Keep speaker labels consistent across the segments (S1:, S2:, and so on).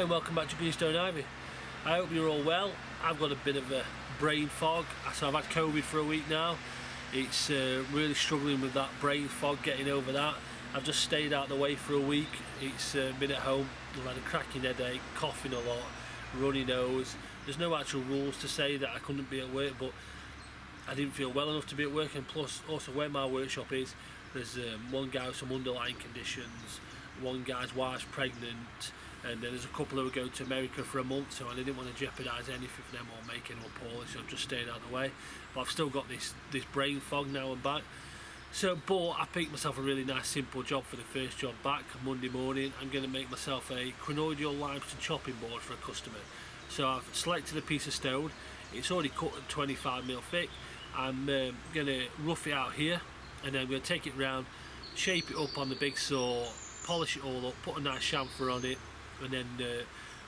S1: Hi and welcome back to Greenstone Ivy. I hope you're all well. I've got a bit of a brain fog, so I've had COVID for a week now. It's really struggling with that brain fog, getting over that. I've just stayed out of the way for a week. It's been at home. I've had a cracking headache, coughing a lot, runny nose. There's no actual rules to say that I couldn't be at work, but I didn't feel well enough to be at work, and plus also where my workshop is, there's one guy with some underlying conditions, one guy's wife's pregnant, and then there's a couple who are going to America for a month, so I didn't want to jeopardise anything for them or make anyone poorly, so I've just stayed out of the way. But I've still got this brain fog now I'm back. But I picked myself a really nice simple job for the first job back. Monday morning I'm going to make myself a conoidal limestone chopping board for a customer. So I've selected a piece of stone. It's already cut at 25mm thick. I'm going to rough it out here, and then I'm going to take it round, shape it up on the big saw, polish it all up, put a nice chamfer on it, and then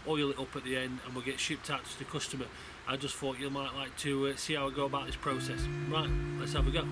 S1: oil it up at the end, and we'll get shipped out to the customer. I just thought you might like to see how I go about this process. Right, let's have a go.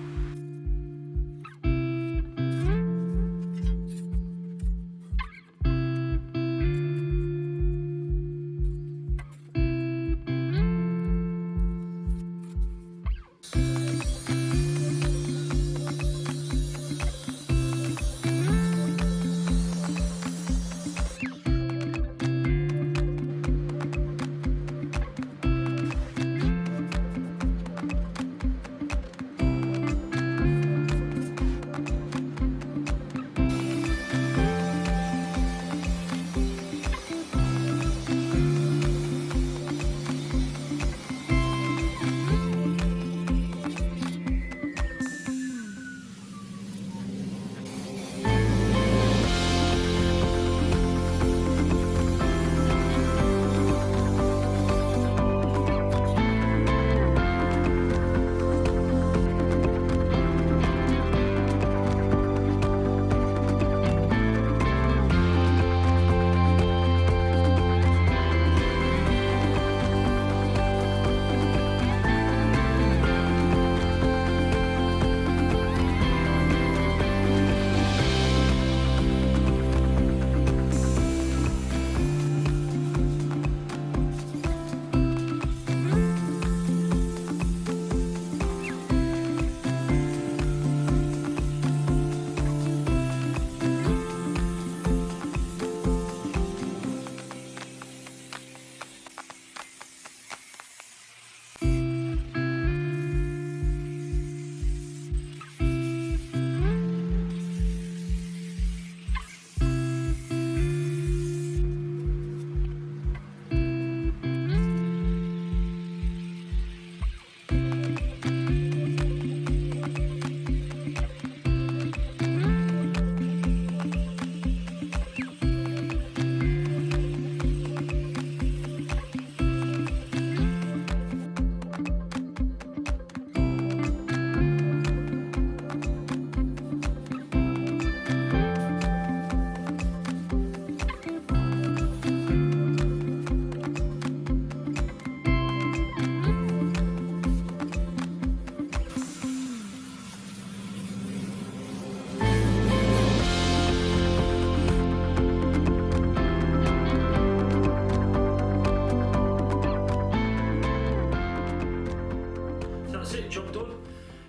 S1: Job done.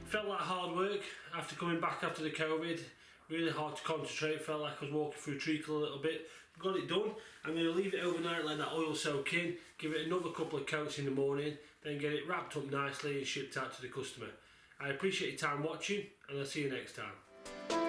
S1: Felt like hard work after coming back after the COVID. Really hard to concentrate. Felt like I was walking through treacle a little bit. Got it done. I'm going to leave it overnight, let that oil soak in, give it another couple of coats in the morning, then get it wrapped up nicely and shipped out to the customer. I appreciate your time watching, and I'll see you next time.